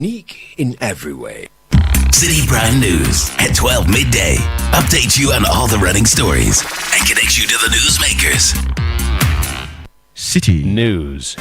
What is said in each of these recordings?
Unique in every way. Citi Prime News at 12 midday. Update you on all the running stories and connect you to the newsmakers. Citi News.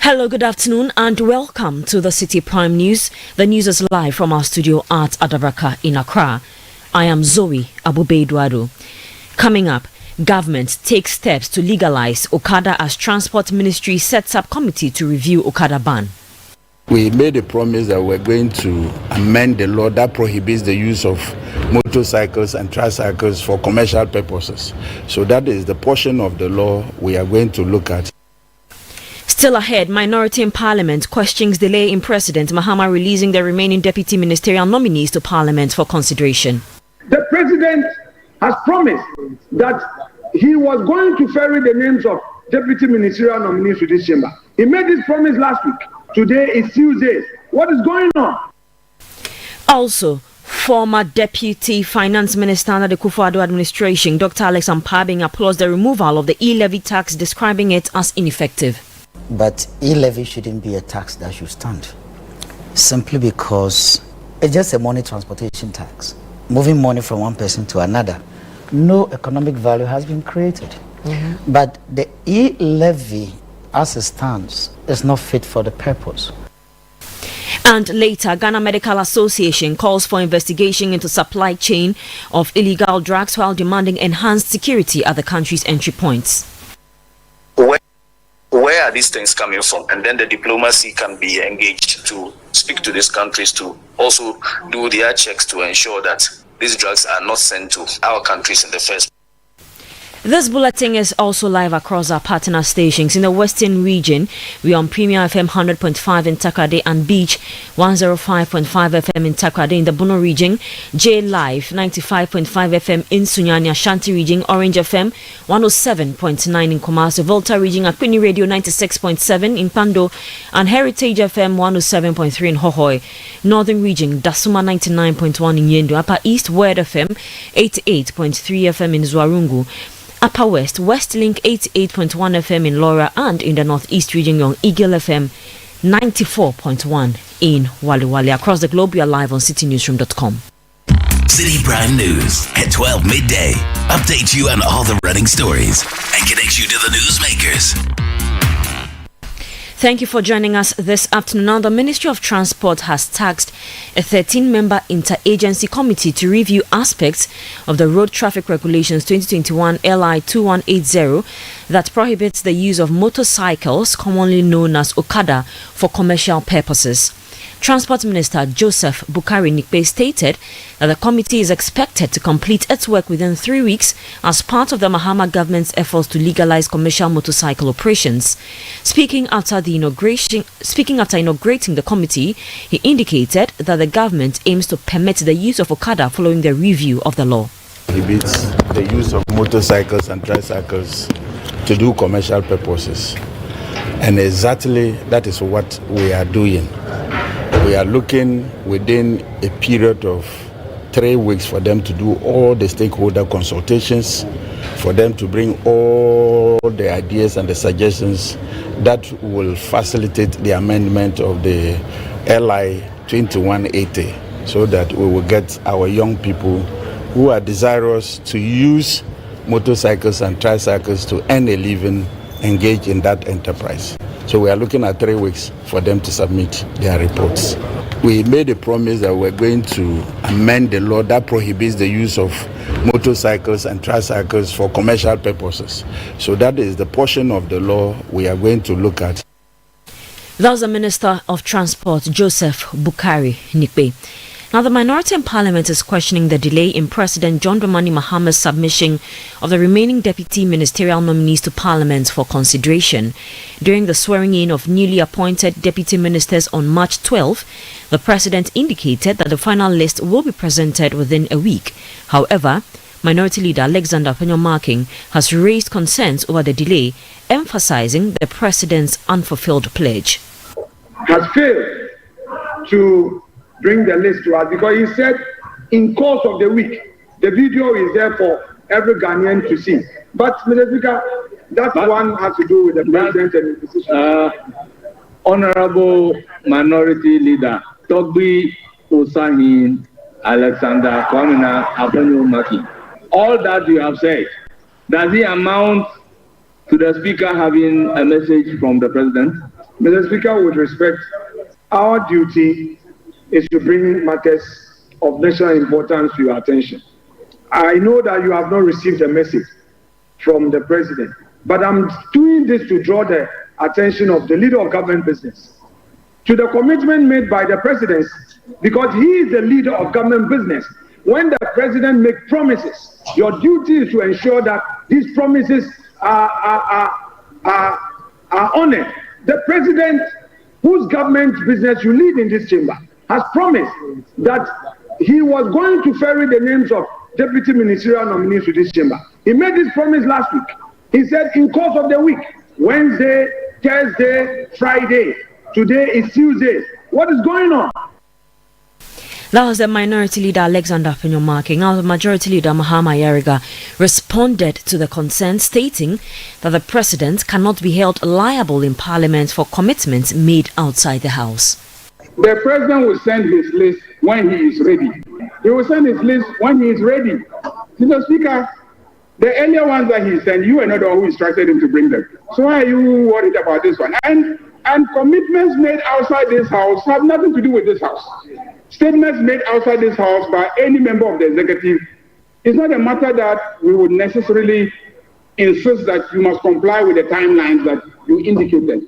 Hello, good afternoon and welcome to the Citi Prime News. The news is live from our studio at Adabraka in Accra. I am Zoe Abube-Eduardo. Coming up, government takes steps to legalize Okada as Transport Ministry sets up committee to review Okada ban. We made a promise that we're going to amend the law that prohibits the use of motorcycles and tricycles for commercial purposes. So that is the portion of the law we are going to look at. Still ahead, minority in Parliament questions delay in President Mahama releasing the remaining deputy ministerial nominees to Parliament for consideration. The President has promised that he was going to ferry the names of deputy ministerial nominees to this chamber. He made this promise last week. Today is Tuesday. What is going on? Also, former Deputy Finance Minister under the Kufuor administration, Dr. Alex Ampabing, applauds the removal of the e-levy tax, describing it as ineffective. But e-levy shouldn't be a tax that should stand, simply because it's just a money transportation tax, moving money from one person to another. No economic value has been created. But the e-levy as it stands is not fit for the purpose. And later, Ghana Medical Association calls for investigation into supply chain of illegal drugs while demanding enhanced security at the country's entry points. Where are these things coming from? And then the diplomacy can be engaged to speak to these countries to also do their checks to ensure that these drugs are not sent to our countries in the first place. This bulletin is also live across our partner stations. In the Western region, we are on Premier FM 100.5 in Takoradi and Beach 105.5 FM in Takoradi. In the Bono region, J Live 95.5 FM in Sunyani, Ashanti region, Orange FM 107.9 in Kumasi, Volta region, Akwini Radio 96.7 in Pando, and Heritage FM 107.3 in Hohoi. Northern region, Dasuma 99.1 in Yendo, Upper East, Word FM 88.3 FM in Zwarungu. Upper West, Westlink 88.1 FM in Laura, and in the Northeast region, Young Eagle FM 94.1 in Waliwali. Across the globe, we are live on citinewsroom.com. Citi Prime News at 12 midday. Update you on all the running stories and connect you to the newsmakers. Thank you for joining us this afternoon. Now, the Ministry of Transport has tasked a 13-member interagency committee to review aspects of the Road Traffic Regulations 2021 LI 2180 that prohibits the use of motorcycles, commonly known as Okada, for commercial purposes. Transport Minister Joseph Bukari Nikbe stated that the committee is expected to complete its work within 3 weeks as part of the Mahama government's efforts to legalize commercial motorcycle operations. Speaking after inaugurating the committee, he indicated that the government aims to permit the use of Okada following the review of the law. Prohibits the use of motorcycles and tricycles to do commercial purposes. And exactly that is what we are doing. We are looking within a period of 3 weeks for them to do all the stakeholder consultations, for them to bring all the ideas and the suggestions that will facilitate the amendment of the LI 2180 so that we will get our young people who are desirous to use motorcycles and tricycles to earn a living engage in that enterprise. So we are looking at 3 weeks for them to submit their reports. We made a promise that we're going to amend the law that prohibits the use of motorcycles and tricycles for commercial purposes. So that is the portion of the law we are going to look at. That was the Minister of Transport, Joseph Bukari Nikbe. Now, the minority in Parliament is questioning the delay in President John Dramani Mahama's submission of the remaining deputy ministerial nominees to Parliament for consideration. During the swearing-in of newly appointed deputy ministers on March 12, the President indicated that the final list will be presented within a week. However, Minority Leader Alexander Penyomarking has raised concerns over the delay, emphasizing the president's unfulfilled pledge. Has failed to bring the list to us because he said in course of the week, the video is there for every Ghanaian to see. But, Mr. Speaker, that one has to do with the president and the decision. Honorable Minority Leader Togbi Osahin Alexander Kwamina Apenyomarking, all that you have said, does it amount to the Speaker having a message from the President? Mr. Speaker, with respect, our duty is to bring matters of national importance to your attention. I know that you have not received a message from the President, but I'm doing this to draw the attention of the leader of government business to the commitment made by the President, because he is the leader of government business. When the President makes promises, your duty is to ensure that these promises are honored. The President, whose government business you lead in this chamber, has promised that he was going to ferry the names of deputy ministerial nominees to this chamber. He made this promise last week. He said in course of the week, Wednesday, Thursday, Friday. Today is Tuesday. What is going on? That was the Minority Leader Alexander Penyomarking. Now the Majority Leader Mahama Ayariga responded to the concern, stating that the President cannot be held liable in Parliament for commitments made outside the House. The President will send his list when he is ready. He will send his list when he is ready. Mr. Speaker, the earlier ones that he sent, you were not the one who instructed him to bring them. So why are you worried about this one? And commitments made outside this House have nothing to do with this House. Statements made outside this House by any member of the executive is not a matter that we would necessarily insist that you must comply with the timelines that you indicated.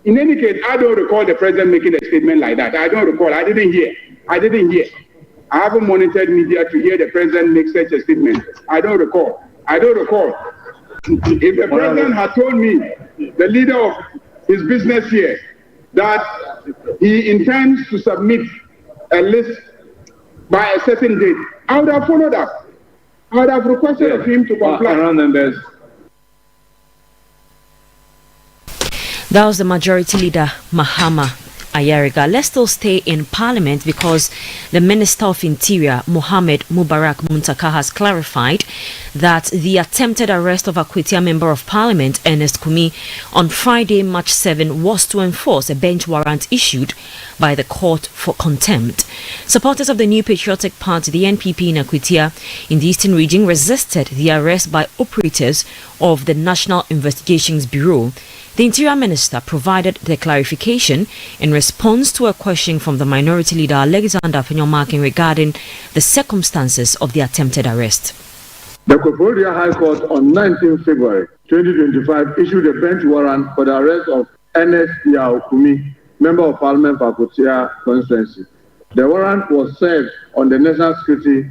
In any case, I don't recall the President making a statement like that. I don't recall. I didn't hear. I haven't monitored media to hear the President make such a statement. I don't recall. If the President had told me, the leader of his business here, that he intends to submit a list by a certain date, I would have followed up. I would have requested of him to comply. That was the Majority Leader Mahama Ayariga. Let's still stay in Parliament because the Minister of Interior, Mohammed Mubarak Muntaka, has clarified that the attempted arrest of Akwetia Member of Parliament, Ernest Kumi, on Friday, March 7, was to enforce a bench warrant issued by the court for contempt. Supporters of the New Patriotic Party, the NPP in Akwetia, in the Eastern region, resisted the arrest by operators of the National Investigations Bureau. The Interior Minister provided the clarification in response to a question from the Minority Leader Alexander Penyomarking regarding the circumstances of the attempted arrest. The Koforidua High Court on 19 February 2025 issued a bench warrant for the arrest of Ernest Kumi, Member of Parliament for Akwetia constituency. The warrant was served on the National Security,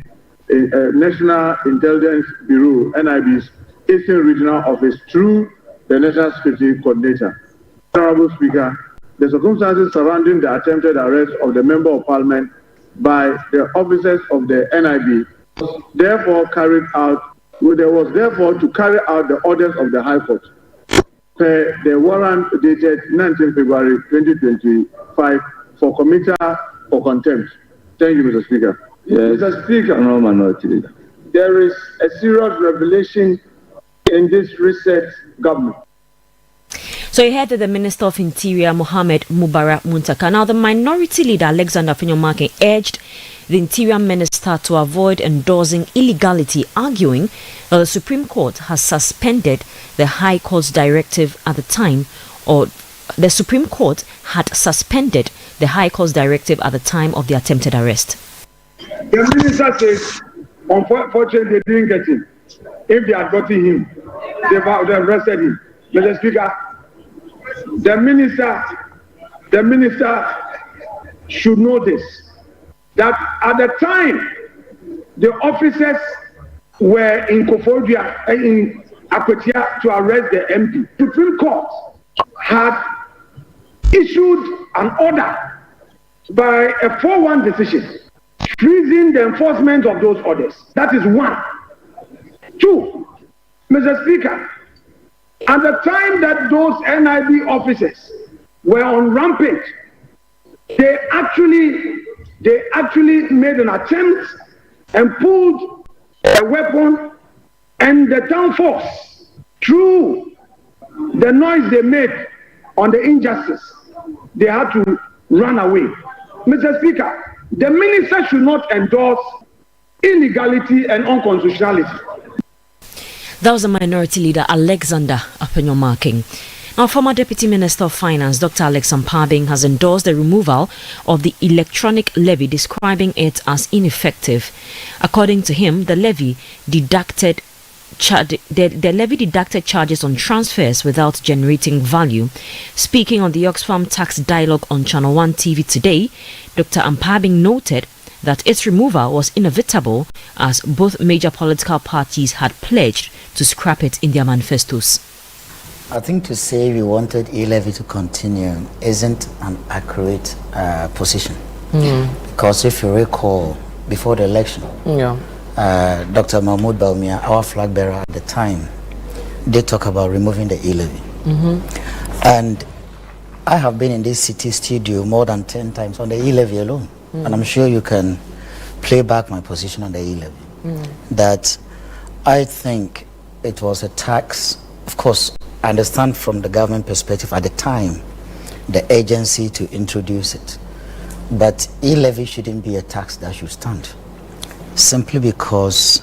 National Intelligence Bureau (NIB's) Eastern Regional Office through the National Security Coordinator. Honorable Speaker, the circumstances surrounding the attempted arrest of the Member of Parliament by the officers of the NIB was therefore to carry out the orders of the High Court per the warrant dated 19 February 2025 for committee for contempt. Thank you, Mr. Speaker. Yes. Mr. Speaker, Honorable Minority Leader, there is a serious revelation in this recent government. So you heard that the Minister of Interior, Mohammed Mubarak Muntaka. Now, the Minority Leader, Alexander Penyomarking, urged the Interior Minister to avoid endorsing illegality, arguing that the Supreme Court has suspended the High Court's directive at the time, or the Supreme Court had suspended the High Court's directive at the time of the attempted arrest. The Minister says, unfortunately, they didn't get him. If they had gotten him, they arrested him. Mr. Speaker, the minister should know this, that at the time the officers were in Koforidua, in Akwetia to arrest the MP, the Supreme Court had issued an order by a 4-1 decision freezing the enforcement of those orders. That is one. Two, Mr. Speaker, at the time that those NIB officers were on rampage, they actually made an attempt and pulled a weapon, and the town force, through the noise they made on the injustice, they had to run away. Mr. Speaker, the minister should not endorse illegality and unconstitutionality. That was the Minority Leader Alexander Apenyomarking. Now, former Deputy Minister of Finance, Dr. Alex Mpabing, has endorsed the removal of the electronic levy, describing it as ineffective. According to him, the levy deducted charges on transfers without generating value. Speaking on the Oxfam Tax Dialogue on Channel 1 TV today, Dr. Mpabing noted that its removal was inevitable as both major political parties had pledged to scrap it in their manifestos. I think to say we wanted e-levy to continue isn't an accurate position. Because if you recall, before the election, Dr. Mahmoud Baumia, our flag bearer at the time, did talk about removing the e-levy. And I have been in this Citi studio more than 10 times on the e-levy alone. And I'm sure you can play back my position on the e-levy. That I think it was a tax. Of course, I understand from the government perspective at the time, the agency to introduce it. But e-levy shouldn't be a tax that should stand. Simply because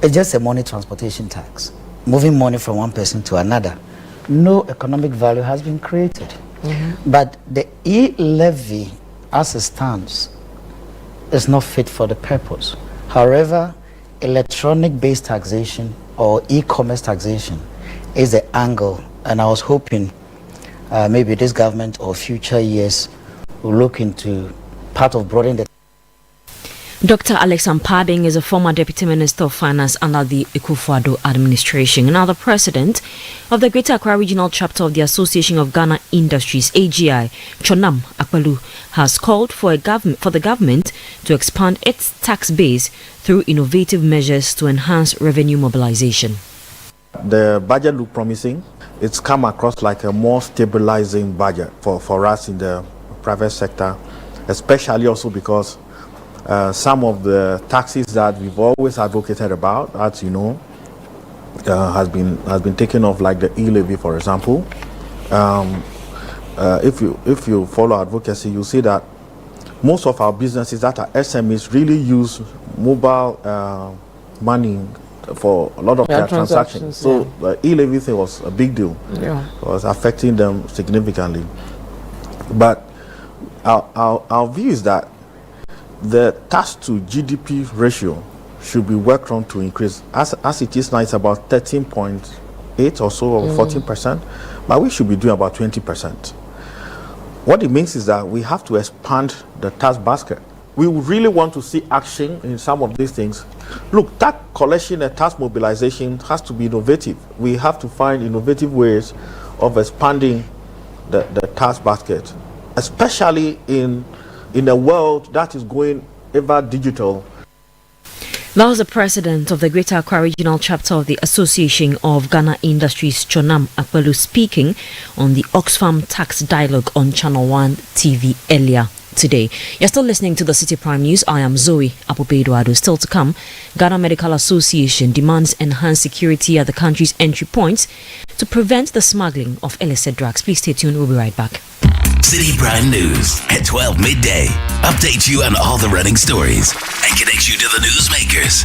it's just a money transportation tax. Moving money from one person to another. No economic value has been created. But the e-levy as it stands is not fit for the purpose. However, electronic-based taxation or e-commerce taxation is the angle, and I was hoping maybe this government or future years will look into part of broadening the. Dr. Alex Mpabing is a former Deputy Minister of Finance under the Akufo-Addo administration. Now, the President of the Greater Accra Regional Chapter of the Association of Ghana Industries, AGI, Chonam Akpelu, has called for the government to expand its tax base through innovative measures to enhance revenue mobilization. The budget looked promising. It's come across like a more stabilizing budget for us in the private sector, especially also because some of the taxes that we've always advocated about, as you know, has been taken off, like the e-levy, for example. If you follow advocacy, you see that most of our businesses that are SMEs really use mobile money for a lot of their transactions. So the e-levy thing was a big deal. It was affecting them significantly. But our view is that the tax to GDP ratio should be worked on to increase. As it is now, it's about 13.8 or so, or 14%, but we should be doing about 20%. What it means is that we have to expand the tax basket. We really want to see action in some of these things. Look, tax collection and tax mobilization has to be innovative. We have to find innovative ways of expanding the tax basket, especially in a world that is going ever digital. That was the President of the Greater Accra Regional Chapter of the Association of Ghana Industries, Chonam Akpelu, speaking on the Oxfam Tax Dialogue on Channel 1 TV earlier today. You're still listening to the Citi Prime News. I am Zoe Apope-Eduardo. Still to come, Ghana Medical Association demands enhanced security at the country's entry points to prevent the smuggling of illicit drugs. Please stay tuned. We'll be right back. Citi Prime News at 12 midday. Update you on all the running stories and connects you to the newsmakers.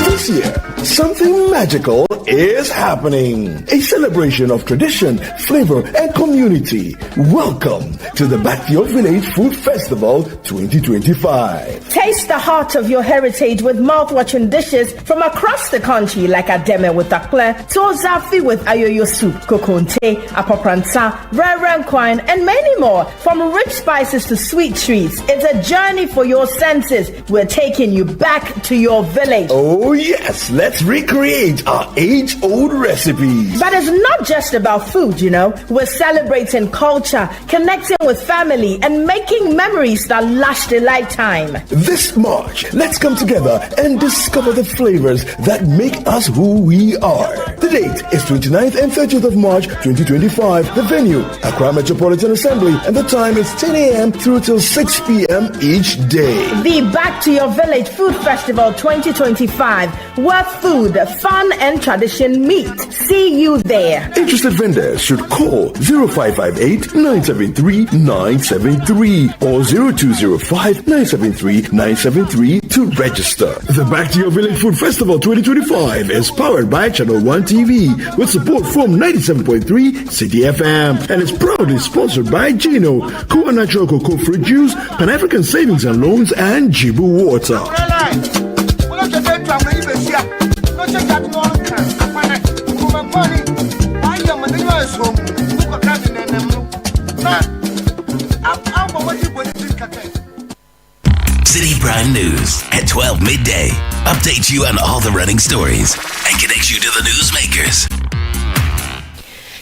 This year, something magical is happening. A celebration of tradition, flavor, and community. Welcome to the Backyard Village Food Festival 2025. Taste the heart of your heritage with mouth-watering dishes from across the country, like Ademe with Akple, Tozafi with Ayoyo soup, Kokonte, Apapransa, Rare Quine, and many more. From rich spices to sweet treats, it's a journey for your senses. We're taking you back to your village. Oh yeah! Yes, let's recreate our age-old recipes. But it's not just about food, you know. We're celebrating culture, connecting with family, and making memories that last a lifetime. This March, let's come together and discover the flavors that make us who we are. The date is 29th and 30th of March 2025. The venue, Accra Metropolitan Assembly, and the time is 10 a.m. through till 6 p.m. each day. The Back to Your Village Food Festival 2025, where food, fun, and tradition meet. See you there. Interested vendors should call 0558-973-973 or 0205-973-973 to register. The Back to Your Village Food Festival 2025 is powered by Channel 1 TV with support from 97.3 Citi FM and is proudly sponsored by Gino, Koa Natural Cocoa Fruit Juice, Pan-African Savings and Loans, and Jibu Water. Citi Prime News at 12 midday. Update you on all the running stories and connect you to the newsmakers.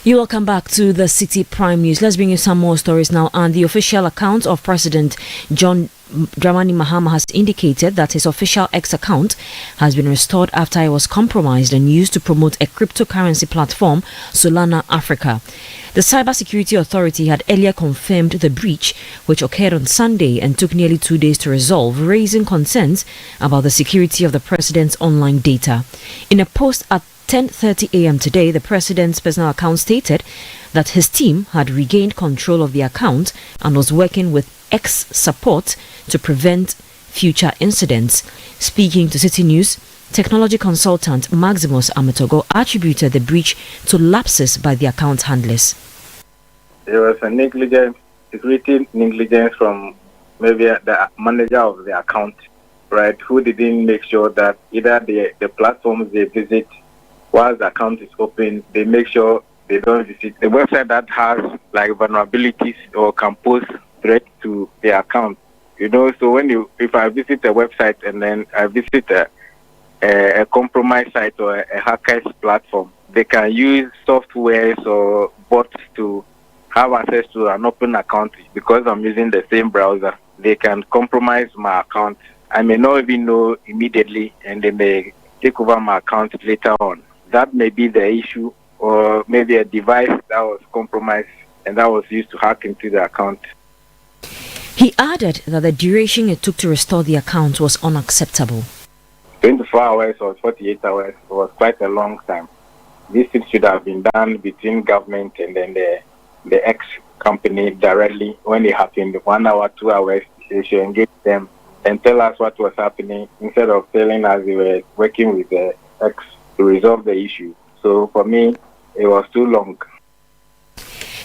You're welcome back to the Citi Prime News. Let's bring you some more stories now. And the official account of President John Dramani Mahama has indicated that his official X account has been restored after it was compromised and used to promote a cryptocurrency platform, Solana Africa. The Cybersecurity Authority had earlier confirmed the breach, which occurred on Sunday and took nearly 2 days to resolve, raising concerns about the security of the president's online data. In a post at 10:30 a.m. today, the president's personal account stated that his team had regained control of the account and was working with X support to prevent future incidents. Speaking to Citi News, technology consultant Maximus Ametogo attributed the breach to lapses by the account handlers. There was a security negligence from maybe the manager of the account, right, who didn't make sure that either the platforms they visit while the account is open, they make sure they don't visit the website that has like vulnerabilities or can pose threat to the account. You know, so if I visit a website and then I visit a compromised site or a hacker's platform, they can use softwares or bots to have access to an open account. Because I'm using the same browser, they can compromise my account. I may not even know immediately, and they may take over my account later on. That may be the issue, or maybe a device that was compromised and that was used to hack into the account. He added that the duration it took to restore the account was unacceptable. 24 hours or 48 hours was quite a long time. This should have been done between government and then the X company directly. When it happened, 1 hour, 2 hours, they should engage them and tell us what was happening instead of telling us they were working with the X to resolve the issue. So for me, it was too long.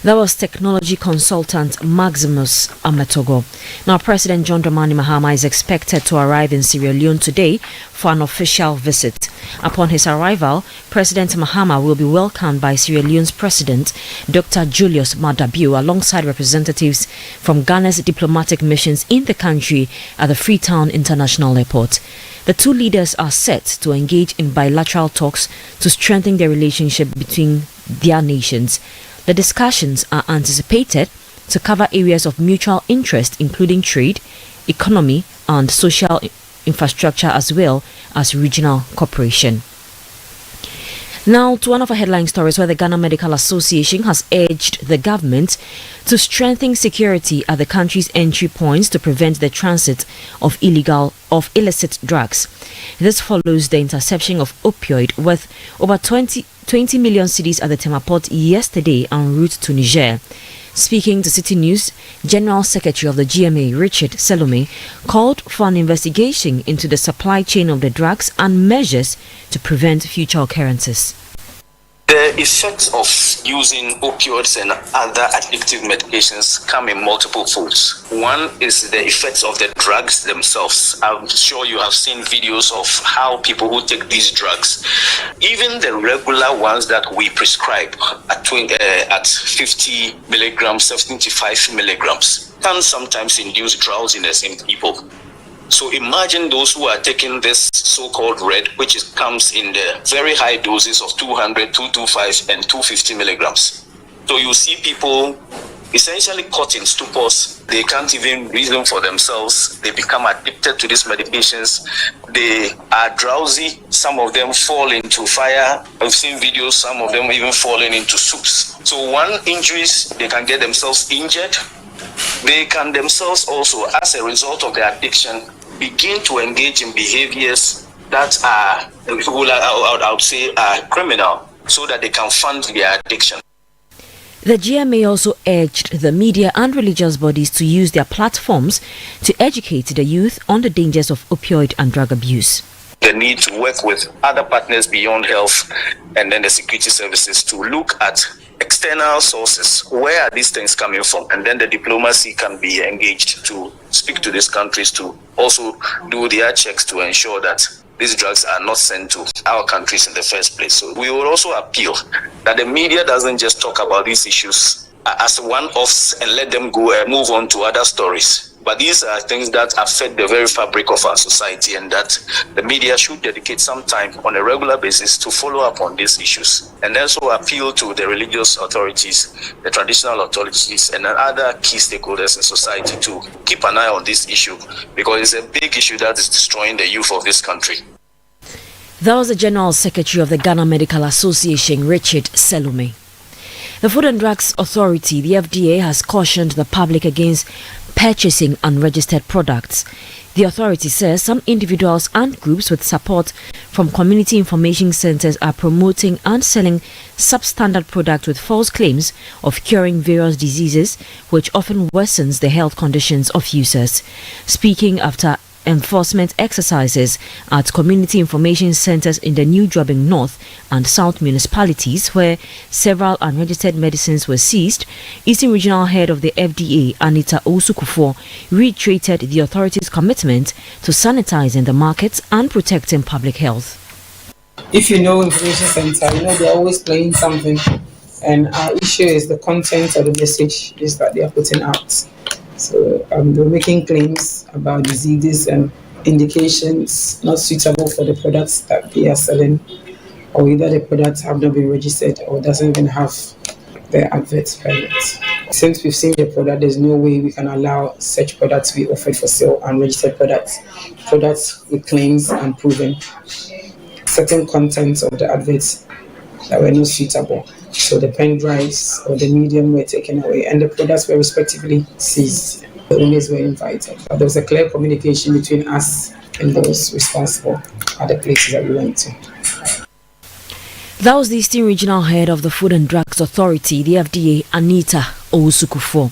That was technology consultant Maximus Ametogo. Now, President John Dramani Mahama is expected to arrive in Sierra Leone today for an official visit. Upon his arrival, President Mahama will be welcomed by Sierra Leone's President, Dr. Julius Maada Bio, alongside representatives from Ghana's diplomatic missions in the country at the Freetown International Airport. The two leaders are set to engage in bilateral talks to strengthen their relationship between their nations. The discussions are anticipated to cover areas of mutual interest, including trade, economy, and social infrastructure, as well as regional cooperation. Now to one of our headline stories, where the Ghana Medical Association has urged the government to strengthen security at the country's entry points to prevent the transit of illicit drugs. This follows the interception of opioid worth over 20 million cedis at the Tema Port yesterday en route to Niger. Speaking to Citi News, General Secretary of the GMA, Richard Salome, called for an investigation into the supply chain of the drugs and measures to prevent future occurrences. The effects of using opioids and other addictive medications come in multiple folds. One is the effects of the drugs themselves. I'm sure you have seen videos of how people who take these drugs, even the regular ones that we prescribe at 50 milligrams, 75 milligrams, can sometimes induce drowsiness in people. So imagine those who are taking this so-called red, which comes in the very high doses of 200, 225, and 250 milligrams. So you see people essentially caught in stupors. They can't even reason for themselves. They become addicted to these medications. They are drowsy. Some of them fall into fire. I've seen videos, some of them even falling into soups. So one, injuries, they can get themselves injured. They can themselves also, as a result of their addiction, begin to engage in behaviors that are, I would say, are criminal, so that they can fund their addiction. The GMA also urged the media and religious bodies to use their platforms to educate the youth on the dangers of opioid and drug abuse. The need to work with other partners beyond health and then the security services to look at external sources. Where are these things coming from? And then the diplomacy can be engaged to speak to these countries to also do their checks to ensure that these drugs are not sent to our countries in the first place. So we will also appeal that the media doesn't just talk about these issues as one-offs and let them go and move on to other stories. But these are things that affect the very fabric of our society, and that the media should dedicate some time on a regular basis to follow up on these issues, and also appeal to the religious authorities, the traditional authorities, and other key stakeholders in society to keep an eye on this issue, because it's a big issue that is destroying the youth of this country. That was the General Secretary of the Ghana Medical Association, Richard Selume. The Food and Drugs Authority, the FDA, has cautioned the public against purchasing unregistered products. The authority says some individuals and groups with support from community information centers are promoting and selling substandard products with false claims of curing various diseases, which often worsens the health conditions of users. Speaking after enforcement exercises at community information centers in the New Jobbing North and South municipalities, where several unregistered medicines were seized, Eastern Regional Head of the FDA, Anita Osukufo, reiterated the authority's commitment to sanitizing the markets and protecting public health. If you know information center, you know they're always playing something, and our issue is the content of the message is that they are putting out. So they're making claims about diseases and indications not suitable for the products that they are selling, or either the products have not been registered or doesn't even have the advert permit. Since we've seen the product, there's no way we can allow such products to be offered for sale, unregistered products with claims and proven certain contents of the adverts that were not suitable. So the pen drives or the medium were taken away and the products were respectively seized. The owners were invited. But there was a clear communication between us and those responsible at the places that we went to. That was the Eastern Regional Head of the Food and Drugs Authority, the FDA, Anita Osukufo.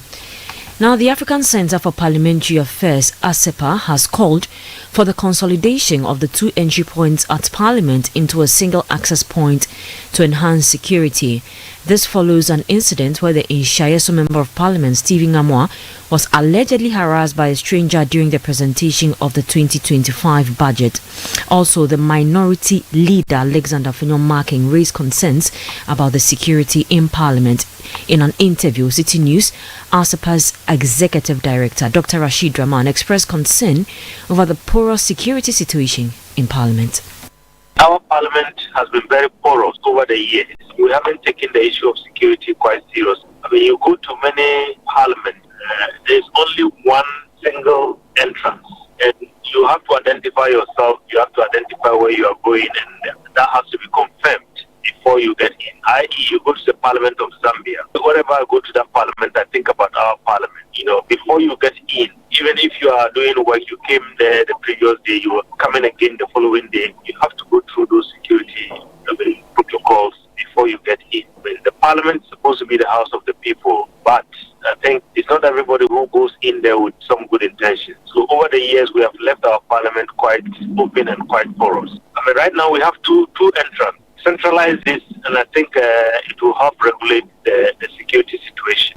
Now, the African Centre for Parliamentary Affairs, ACEPA, has called for the consolidation of the two entry points at Parliament into a single access point to enhance security. This follows an incident where the Inshayeso Member of Parliament, Stephen Amwa, was allegedly harassed by a stranger during the presentation of the 2025 budget. Also, the minority leader, Alexander Fenyon-Marking, raised concerns about the security in Parliament. In an interview with Citi News, ASAPA's Executive Director, Dr. Rashid Rahman, expressed concern over the porous security situation in Parliament. Our Parliament has been very porous over the years. We haven't taken the issue of security quite seriously. I mean, you go to many parliaments, there's only one single entrance, and you have to identify yourself, you have to identify where you are going, and that has to be confirmed before you get in. I.e., you go to the Parliament of Zambia. Whenever I go to that Parliament, I think about our Parliament. You know, before you get in, even if you are doing work, you came there the previous day, you are coming again the following day, you have to go through those security protocols before you get in. The Parliament is supposed to be the house of the people, but I think it's not everybody who goes in there with some good intentions. So over the years, we have left our Parliament quite open and quite porous. I mean, right now we have two entrances. Centralize this, and I think it will help regulate the security situation.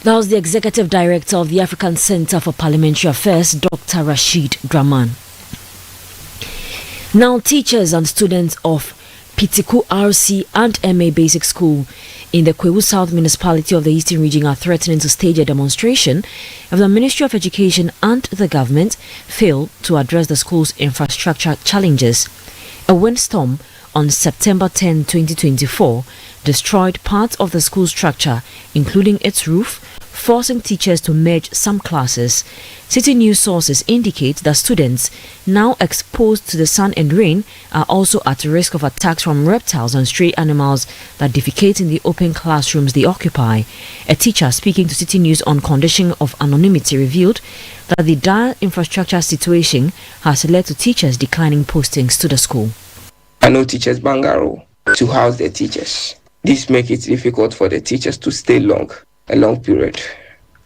That was the Executive Director of the African Centre for Parliamentary Affairs, Dr. Rashid Rahman. Now, teachers and students of Pitiku RC and MA Basic School in the Kwewu South Municipality of the Eastern Region are threatening to stage a demonstration if the Ministry of Education and the government fail to address the school's infrastructure challenges. A windstorm on September 10, 2024 destroyed parts of the school structure, including its roof, forcing teachers to merge some classes. Citi news sources indicate that students now exposed to the sun and rain are also at risk of attacks from reptiles and stray animals that defecate in the open classrooms they occupy. A teacher speaking to Citi News on condition of anonymity revealed that the dire infrastructure situation has led to teachers declining postings to the school. I know teachers bungalow to house their teachers. This makes it difficult for the teachers to stay a long period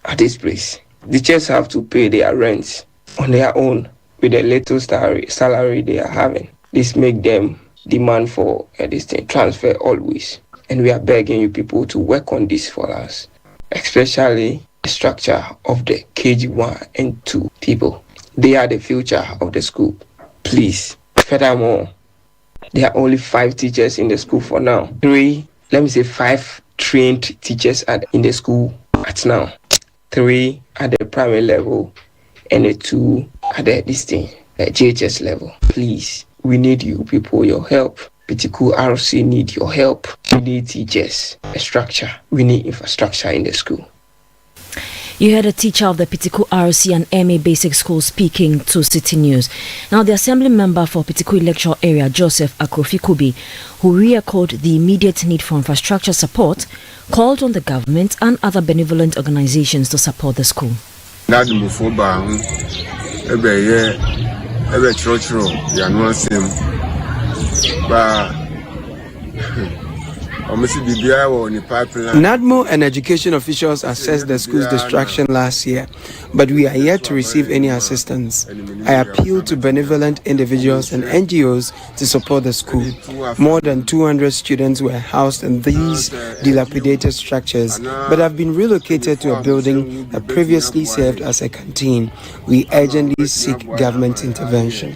at this place. The teachers have to pay their rent on their own with the little salary they are having. This makes them demand for a distinct transfer always. And we are begging you people to work on this for us, especially the structure of the KG1 and 2 people. They are the future of the school. Please. Furthermore, there are only 5 teachers in the school for now. 5 trained teachers in the school at now. 3 at the primary level and the 2 at the JHS level. Please, we need you people, your help. Pitiku RC need your help. We need teachers, a structure. We need infrastructure in the school. You heard a teacher of the Pitiku RC and MA Basic School speaking to Citi News. Now, the Assembly member for Pitiku Electoral Area, Joseph Akrofikubi, who re-echoed the immediate need for infrastructure support, called on the government and other benevolent organizations to support the school. NADMO and education officials assessed the school's destruction last year, but we are yet to receive any assistance. I appeal to benevolent individuals and NGOs to support the school. More than 200 students were housed in these dilapidated structures, but have been relocated to a building that previously served as a canteen. We urgently seek government intervention.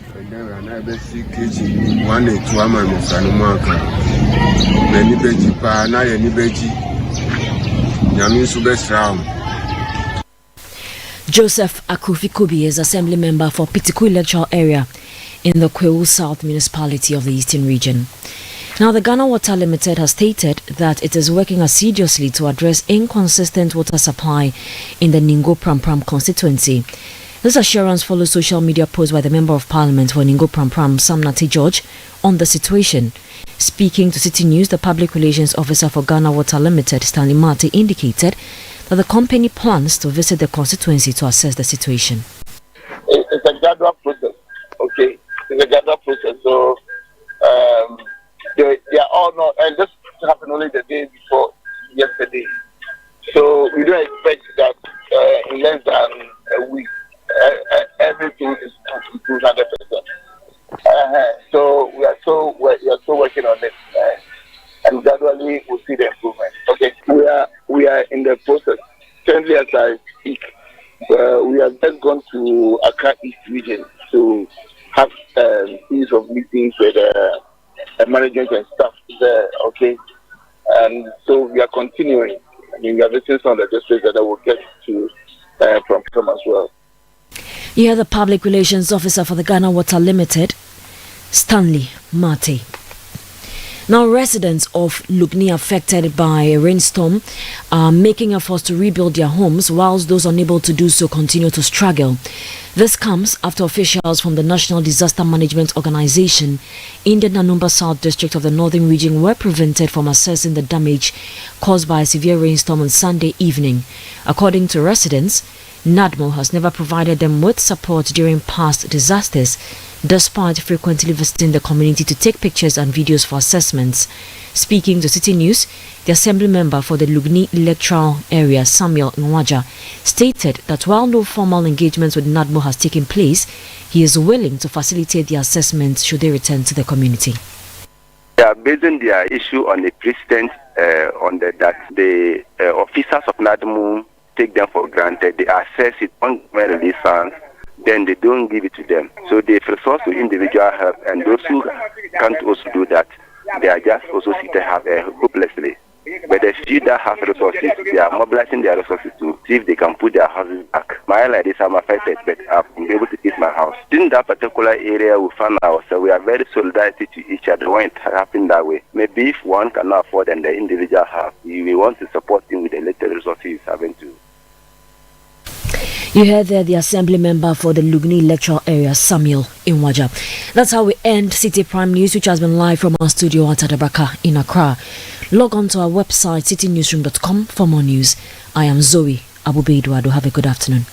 Joseph Akrofikubi is Assembly member for Pitiku Electoral Area in the Kwewu South Municipality of the Eastern Region. Now, the Ghana Water Limited has stated that it is working assiduously to address inconsistent water supply in the Ningo Pram constituency. This assurance follows social media posts by the Member of Parliament for Ningo Pram, Samnati George, on the situation. Speaking to Citi News, the Public Relations Officer for Ghana Water Limited, Stanley Mate, indicated that the company plans to visit the constituency to assess the situation. It's a gradual process, okay? It's a gradual process. So they are all not, and this happened only the day before yesterday. So we don't expect that in less than a week, everything is 200%. So we are still working on it, and gradually we'll see the improvement. Okay, we are in the process. Currently, as I speak, we have just gone to Accra East Region to have series of meetings with management and staff there. Okay, and so we are continuing. I mean, we are visiting some of the districts that I will get to from as well. You are the Public Relations Officer for the Ghana Water Limited, Stanley Mate. Now, residents of Lugni affected by a rainstorm are making efforts to rebuild their homes, whilst those unable to do so continue to struggle. This comes after officials from the National Disaster Management Organization in the Nanumba South District of the Northern Region were prevented from assessing the damage caused by a severe rainstorm on Sunday evening. According to residents, NADMO has never provided them with support during past disasters, despite frequently visiting the community to take pictures and videos for assessments. Speaking to Citi News, the Assembly member for the Lugni Electoral Area, Samuel Nwaja, stated that while no formal engagements with NADMO has taken place, he is willing to facilitate the assessments should they return to the community. They are basing their issue on a precedent that the officers of NADMO take them for granted. They assess it on release funds, then they don't give it to them. So they resort to individual help, and those who can't also do that, they they have hopelessly. But the few that have resources, they are mobilizing their resources to see if they can put their houses back. My like this, I'm affected, but I've been able to keep my house. In that particular area, we found ourselves, we are very solidarity to each other when it happens that way. Maybe if one cannot afford and the individual has, we want to support him with the little resources he's having to. You heard there the assembly member for the Lugni electoral area, Samuel Inwaja. That's how we end City Prime News, which has been live from our studio at Adabaka in Accra. Log on to our website, citynewsroom.com, for more news. I am Zoe Abubeidwado. Have a good afternoon.